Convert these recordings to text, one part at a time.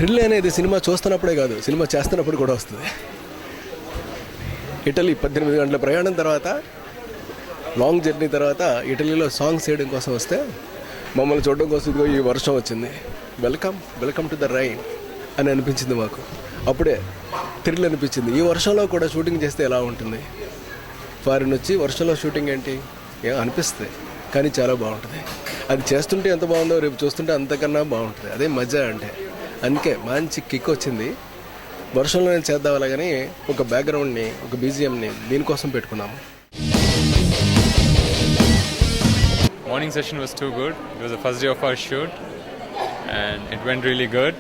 Thrill అనేది cinema చూస్తున్నప్పుడే కాదు, cinema చేస్తున్నప్పుడు కూడా వస్తుంది. ఇటలీ 18 గంటల ప్రయాణం తర్వాత, లాంగ్ జర్నీ తర్వాత ఇటలీలో సాంగ్స్ చేయడం కోసం వస్తే మమ్మల్ని చూడడం కోసం ఇదిగో ఈ వర్షం వచ్చింది, వెల్కమ్ టు ద రైన్ అని అనిపించింది మాకు. అప్పుడే థ్రిల్ అనిపించింది. ఈ వర్షంలో కూడా షూటింగ్ చేస్తే ఎలా ఉంటుంది, ఫారిన్ వచ్చి వర్షంలో షూటింగ్ ఏంటి అనిపిస్తుంది, కానీ చాలా బాగుంటుంది. అది చేస్తుంటే ఎంత బాగుందో రేపు చూస్తుంటే అంతకన్నా బాగుంటుంది. అదే మజా అంటే. అందుకే మంచి కిక్ వచ్చింది. వర్షంలోనే చేద్దాం అలాగని ఒక బ్యాక్గ్రౌండ్ని, ఒక బీజిఎంని దీనికోసం పెట్టుకున్నాము. Morning session was too good. It was the first day of our shoot and it went really good.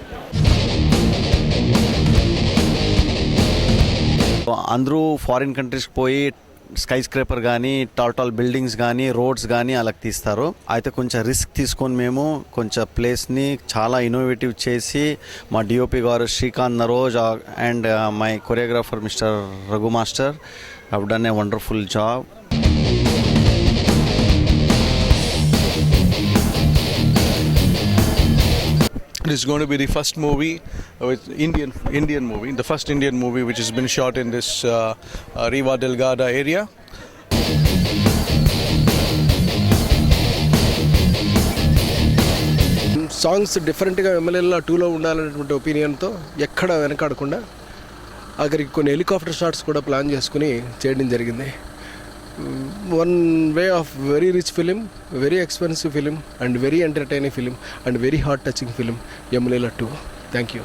అందరూ ఫారిన్ కంట్రీస్కి పోయి స్కై స్క్రేపర్ కానీ టాల్ బిల్డింగ్స్ కానీ రోడ్స్ కానీ అలా తీస్తారు. అయితే కొంచెం రిస్క్ తీసుకొని మేము కొంచెం ప్లేస్ని చాలా ఇన్నోవేటివ్ చేసి మా డిఓపి గారు Srikanth Naroj and my choreographer mister Raghu master have done a wonderful job. This is going to be the first movie, Indian movie, the first Indian movie which has been shot in this Riva del Garda area. Songs డిఫరెంట్గా ఎమ్మెల్యేల 2లో ఉండాలనేటువంటి ఒపీనియన్తో ఎక్కడ వెనకాడకుండా అక్కడికి కొన్ని helicopter shots కూడా plan చేసుకుని చేయడం జరిగింది. One way of very rich film, very expensive film and very entertaining film and very heart touching film ఎమ్మెల్యేల 2. Thank you.